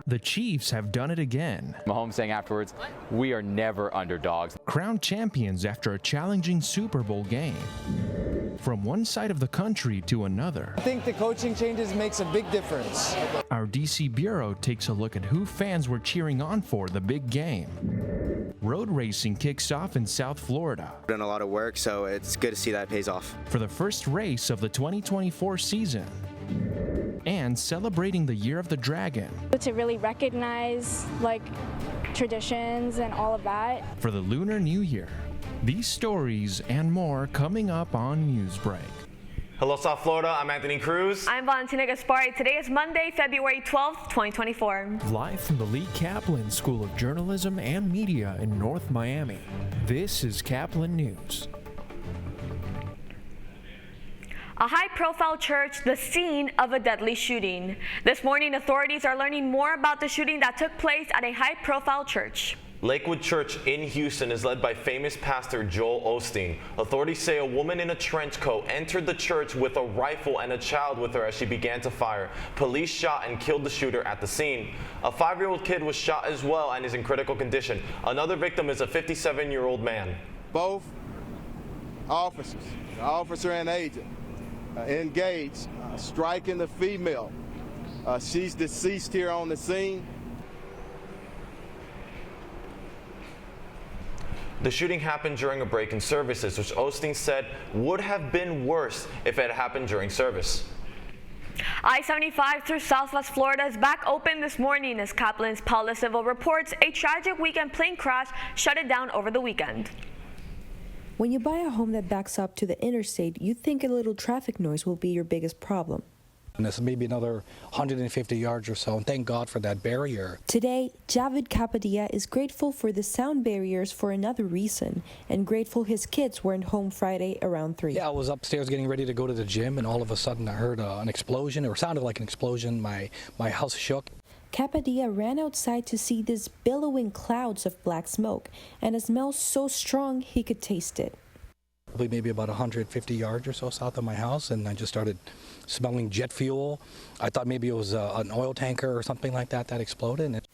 The Chiefs have done it again. Mahomes saying afterwards, "We are never underdogs." Crowned champions after a challenging Super Bowl game. From one side of the country to another. I think the coaching changes makes a big difference. Our DC Bureau takes a look at who fans were cheering on for the big game. Road racing kicks off in South Florida. Done a lot of work, so it's good to see that it pays off. For the first race of the 2024 season. And celebrating the Year of the Dragon. To really recognize traditions and all of that. For the Lunar New Year. These stories and more coming up on Newsbreak. Hello, South Florida. I'm Anthony Cruz. I'm Valentina Gaspari. Today is Monday, February 12th, 2024. Live from the Lee Kaplan School of Journalism and Media in North Miami. This is Caplin News. A high-profile church, the scene of a deadly shooting. This morning, authorities are learning more about the shooting that took place at a high-profile church. Lakewood Church in Houston is led by famous pastor Joel Osteen. Authorities say a woman in a trench coat entered the church with a rifle and a child with her as she began to fire. Police shot and killed the shooter at the scene. A 5-year-old kid was shot as well and is in critical condition. Another victim is a 57-year-old man. Both officers, the officer and agent, engaged, striking the female. She's deceased here on the scene. The shooting happened during a break in services, which Osteen said would have been worse if it had happened during service. I-75 through Southwest Florida is back open this morning as Kaplan's Paula Civil reports a tragic weekend plane crash shut it down over the weekend. When you buy a home that backs up to the interstate, you think a little traffic noise will be your biggest problem. And it's maybe another 150 yards or so, and thank God for that barrier. Today, Javid Kapadia is grateful for the sound barriers for another reason, and grateful his kids weren't home Friday around 3. Yeah, I was upstairs getting ready to go to the gym, and all of a sudden I heard an explosion, or sounded like an explosion. My house shook. Kapadia ran outside to see these billowing clouds of black smoke, and a smell so strong he could taste it. Maybe about 150 yards or so south of my house, and I just started smelling jet fuel. I thought maybe it was an oil tanker or something like that exploded.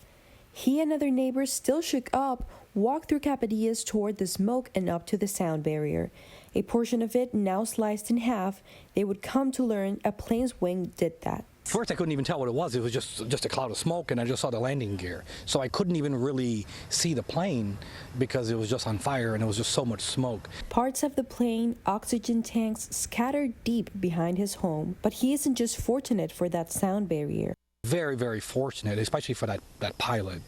He and other neighbors, still shook up, walked through Kapadia's toward the smoke and up to the sound barrier. A portion of it now sliced in half. They would come to learn a plane's wing did that. First, I couldn't even tell what it was. It was just a cloud of smoke, and I just saw the landing gear. So I couldn't even really see the plane because it was just on fire, and it was just so much smoke. Parts of the plane, oxygen tanks scattered deep behind his home, but he isn't just fortunate for that sound barrier. Very, very fortunate, especially for that pilot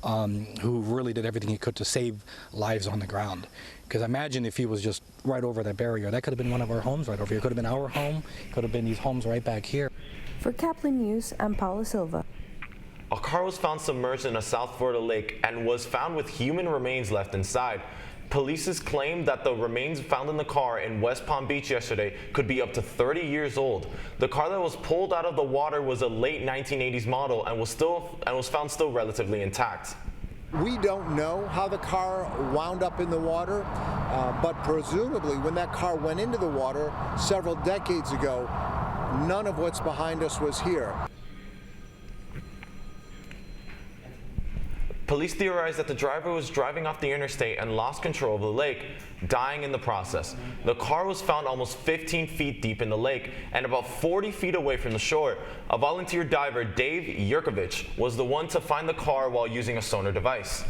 who really did everything he could to save lives on the ground. Because imagine if he was just right over that barrier. That could have been one of our homes right over here. It could have been our home. It could have been these homes right back here. For Caplin News, I'm Paula Silva. A car was found submerged in a South Florida lake and was found with human remains left inside. Police claim that the remains found in the car in West Palm Beach yesterday could be up to 30 years old. The car that was pulled out of the water was a late 1980s model and was found still relatively intact. We don't know how the car wound up in the water, but presumably when that car went into the water several decades ago, none of what's behind us was here. Police theorize that the driver was driving off the interstate and lost control of the lake, dying in the process. The car was found almost 15 feet deep in the lake and about 40 feet away from the shore. A volunteer diver, Dave Yurkovich, was the one to find the car while using a sonar device.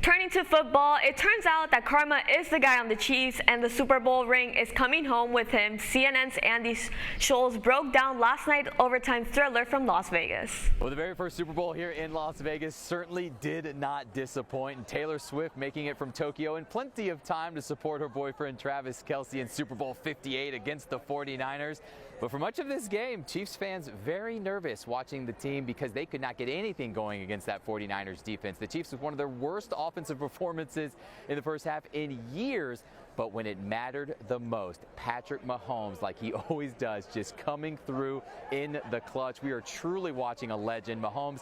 Turning to football, it turns out that Karma is the guy on the Chiefs and the Super Bowl ring is coming home with him. CNN's Andy Scholes broke down last night's overtime thriller from Las Vegas. Well, the very first Super Bowl here in Las Vegas certainly did not disappoint. And Taylor Swift making it from Tokyo in plenty of time to support her boyfriend Travis Kelce in Super Bowl 58 against the 49ers. But for much of this game, Chiefs fans very nervous watching the team because they could not get anything going against that 49ers defense. The Chiefs with one of their worst offensive performances in the first half in years. But when it mattered the most, Patrick Mahomes, like he always does, just coming through in the clutch. We are truly watching a legend. Mahomes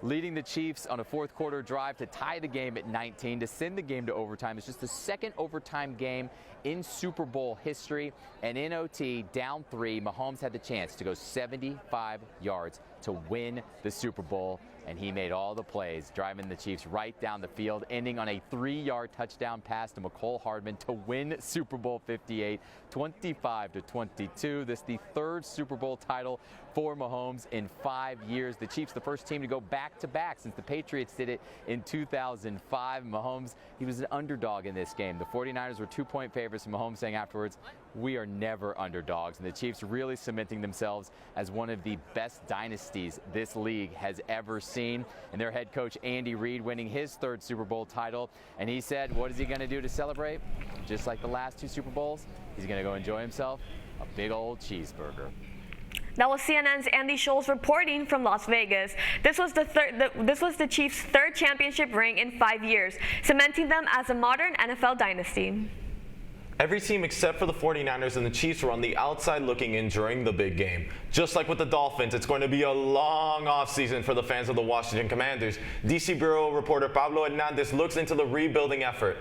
leading the Chiefs on a fourth quarter drive to tie the game at 19 to send the game to overtime. It's just the second overtime game in Super Bowl history, and in OT, down 3, Mahomes had the chance to go 75 yards to win the Super Bowl. and he made all the plays, driving the Chiefs right down the field, ending on a 3-yard touchdown pass to McCole Hardman to win Super Bowl 58, 25-22. This is the third Super Bowl title for Mahomes in 5 years. The Chiefs, the first team to go back-to-back since the Patriots did it in 2005. Mahomes, he was an underdog in this game. The 49ers were 2-point favorites, and Mahomes saying afterwards, "We are never underdogs." And the Chiefs really cementing themselves as one of the best dynasties this league has ever seen. And their head coach, Andy Reid, winning his third Super Bowl title. And he said, what is he going to do to celebrate? Just like the last 2 Super Bowls, he's going to go enjoy himself a big old cheeseburger. That was CNN's Andy Scholes reporting from Las Vegas. This was the Chiefs' third championship ring in 5 years, cementing them as a modern NFL dynasty. Every team except for the 49ers and the Chiefs were on the outside looking in during the big game. Just like with the Dolphins, it's going to be a long offseason for the fans of the Washington Commanders. DC Bureau reporter Pablo Hernandez looks into the rebuilding effort.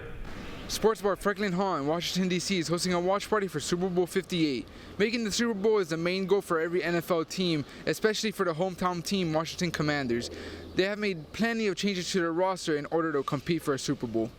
Sports bar Franklin Hall in Washington, D.C. is hosting a watch party for Super Bowl 58. Making the Super Bowl is the main goal for every NFL team, especially for the hometown team, Washington Commanders. They have made plenty of changes to their roster in order to compete for a Super Bowl.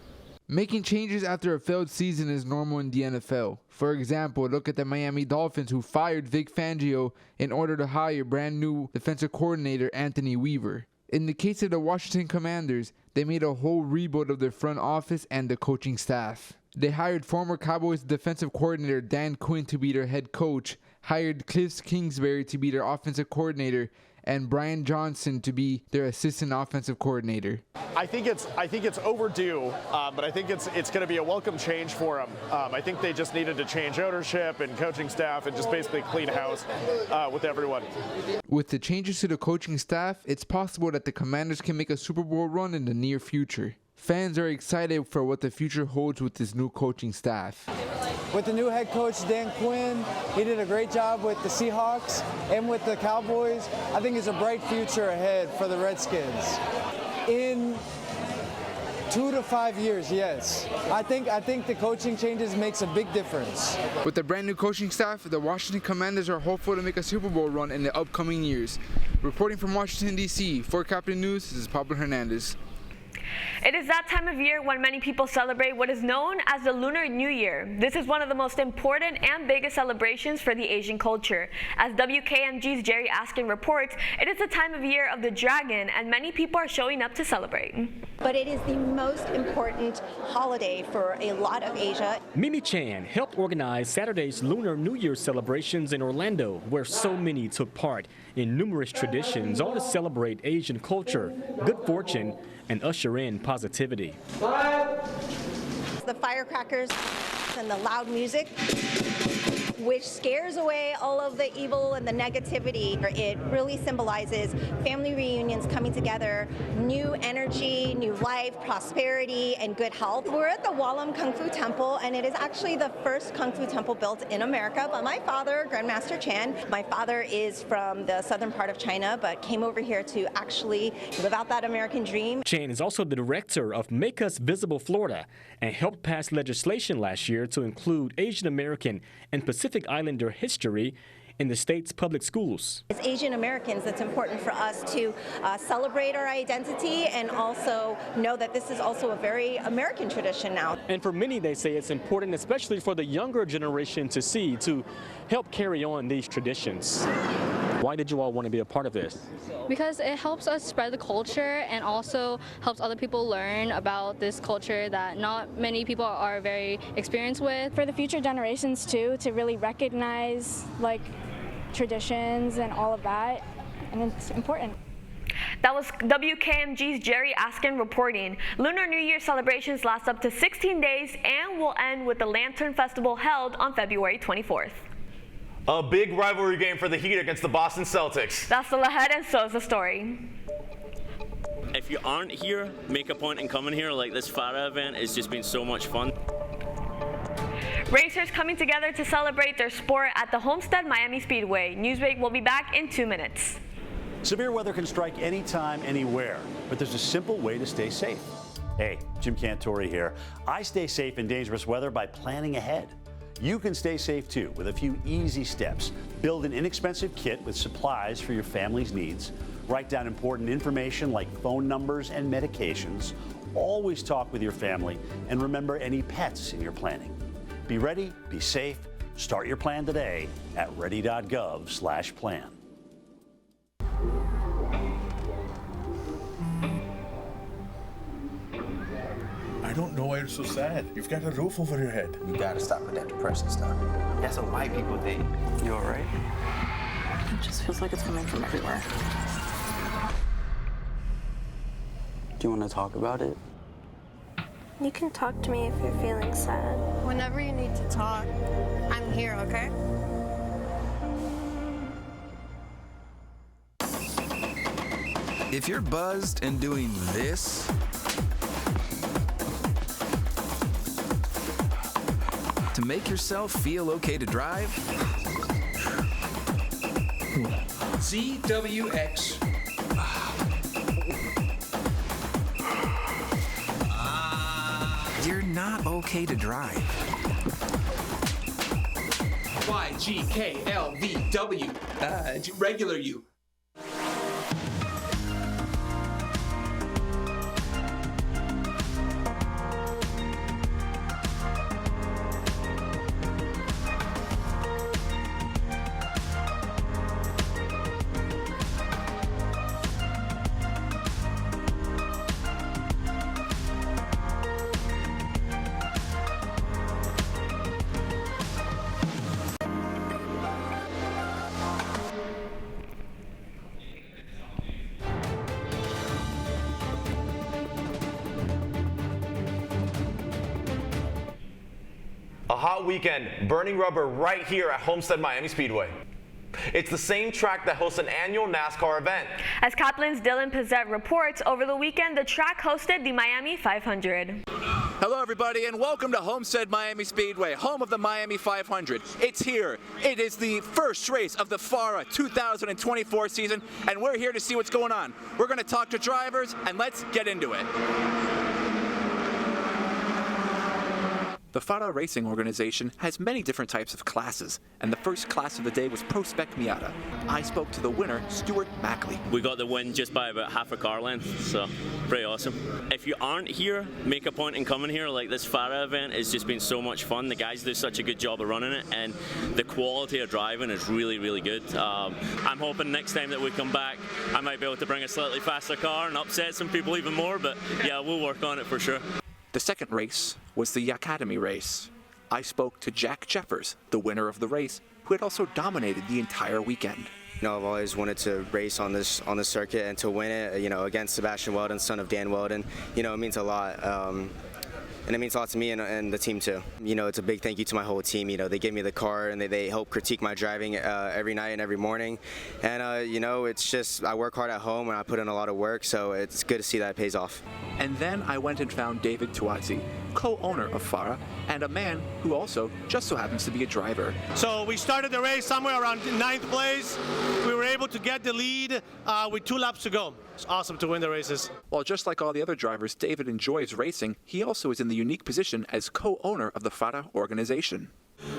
Making changes after a failed season is normal in the NFL. For example, look at the Miami Dolphins, who fired Vic Fangio in order to hire brand new defensive coordinator Anthony Weaver. In the case of the Washington Commanders, they made a whole rebuild of their front office and the coaching staff. They hired former Cowboys defensive coordinator Dan Quinn to be their head coach, hired Cliff Kingsbury to be their offensive coordinator, and Brian Johnson to be their assistant offensive coordinator. I think it's overdue, but I think it's going to be a welcome change for them. I think they just needed to change ownership and coaching staff and just basically clean house with everyone. With the changes to the coaching staff, it's possible that the Commanders can make a Super Bowl run in the near future. Fans are excited for what the future holds with this new coaching staff. With the new head coach, Dan Quinn, he did a great job with the Seahawks and with the Cowboys. I think it's a bright future ahead for the Redskins. In 2 to 5 years, yes. I think the coaching changes makes a big difference. With the brand new coaching staff, the Washington Commanders are hopeful to make a Super Bowl run in the upcoming years. Reporting from Washington, D.C., for Caplin News, this is Pablo Hernandez. It is that time of year when many people celebrate what is known as the Lunar New Year. This is one of the most important and biggest celebrations for the Asian culture. As WKMG's Jerry Askin reports, it is the time of year of the dragon, and many people are showing up to celebrate. But it is the most important holiday for a lot of Asia. Mimi Chan helped organize Saturday's Lunar New Year celebrations in Orlando, where so many took part in numerous traditions, all to celebrate Asian culture, good fortune, and usher in positivity. The firecrackers and the loud music, which scares away all of the evil and the negativity. It really symbolizes family reunions coming together, new energy, new life, prosperity, and good health. We're at the Wallam Kung Fu Temple, and it is actually the first Kung Fu temple built in America by my father, Grandmaster Chan. My father is from the southern part of China, but came over here to actually live out that American dream. Chan is also the director of Make Us Visible Florida and helped pass legislation last year to include Asian American and Pacific Islander history in the state's public schools. As Asian Americans, it's important for us to celebrate our identity and also know that this is also a very American tradition now. And for many, they say it's important, especially for the younger generation to help carry on these traditions. Why did you all want to be a part of this? Because it helps us spread the culture and also helps other people learn about this culture that not many people are very experienced with. For the future generations too, to really recognize like traditions and all of that, and it's important. That was WKMG's Jerry Askin reporting. Lunar New Year celebrations last up to 16 days and will end with the Lantern Festival held on February 24th. A big rivalry game for the Heat against the Boston Celtics. That's still ahead, and so is the story. If you aren't here, make a point in coming here. Like this Farah event has just been so much fun. Racers coming together to celebrate their sport at the Homestead Miami Speedway. Newsbreak will be back in 2 minutes. Severe weather can strike anytime, anywhere, but there's a simple way to stay safe. Hey, Jim Cantori here. I stay safe in dangerous weather by planning ahead. You can stay safe too with a few easy steps. Build an inexpensive kit with supplies for your family's needs. Write down important information like phone numbers and medications. Always talk with your family, and remember any pets in your planning. Be ready, be safe. Start your plan today at ready.gov/plan. I don't know why you're so sad. You've got a roof over your head. You gotta stop with that depression stuff. That's what white people think. You all right? It just feels like it's coming from everywhere. Do you want to talk about it? You can talk to me if you're feeling sad. Whenever you need to talk, I'm here, okay? If you're buzzed and doing this, to make yourself feel okay to drive, ZWX. you're not okay to drive. YGKLVW. Regular you. A hot weekend, burning rubber right here at Homestead Miami Speedway. It's the same track that hosts an annual NASCAR event. As Caplin's Dylan Pizzette reports, over the weekend, the track hosted the Miami 500. Hello, everybody, and welcome to Homestead Miami Speedway, home of the Miami 500. It's here. It is the first race of the FARA 2024 season, and we're here to see what's going on. We're going to talk to drivers, and let's get into it. The FARA Racing Organization has many different types of classes, and the first class of the day was Pro Spec Miata. I spoke to the winner, Stuart Mackley. We got the win just by about half a car length, so pretty awesome. If you aren't here, make a point in coming here. Like, this FARA event has just been so much fun. The guys do such a good job of running it, and the quality of driving is really, really good. I'm hoping next time that we come back, I might be able to bring a slightly faster car and upset some people even more, but yeah, we'll work on it for sure. The second race was the Academy race. I spoke to Jack Jeffers, the winner of the race, who had also dominated the entire weekend. You know, I've always wanted to race on this circuit and to win it, you know, against Sebastian Weldon, son of Dan Weldon. You know, it means a lot. And it means a lot to me and the team too. You know, it's a big thank you to my whole team. You know, they give me the car and they help critique my driving every night and every morning. And you know, it's just, I work hard at home and I put in a lot of work, so it's good to see that it pays off. And then I went and found David Tuazzi, co-owner of FARA, and a man who also just so happens to be a driver. So we started the race somewhere around 9th place. We were able to get the lead with 2 laps to go. It's awesome to win the races. While just like all the other drivers, David enjoys racing, he also is in the unique position as co-owner of the FARA organization.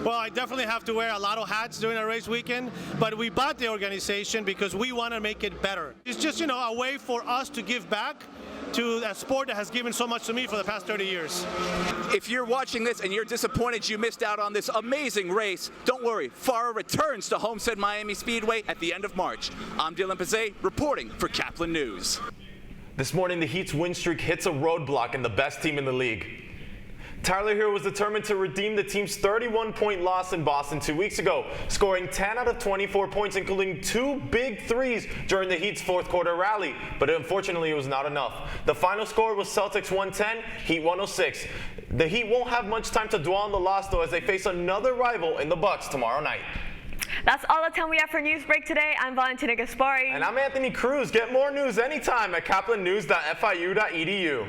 Well, I definitely have to wear a lot of hats during a race weekend, but we bought the organization because we want to make it better. It's just, you know, a way for us to give back to a sport that has given so much to me for the past 30 years. If you're watching this and you're disappointed you missed out on this amazing race, don't worry, FARA returns to Homestead Miami Speedway at the end of March. I'm Dylan Pizzette reporting for Caplin News. This morning, the Heat's win streak hits a roadblock in the best team in the league. Tyler Hero was determined to redeem the team's 31-point loss in Boston 2 weeks ago, scoring 10 out of 24 points, including 2 big threes during the Heat's fourth quarter rally. But unfortunately, it was not enough. The final score was Celtics 110, Heat 106. The Heat won't have much time to dwell on the loss, though, as they face another rival in the Bucks tomorrow night. That's all the time we have for Newsbreak today. I'm Valentina Gaspari. And I'm Anthony Cruz. Get more news anytime at caplinnews.fiu.edu.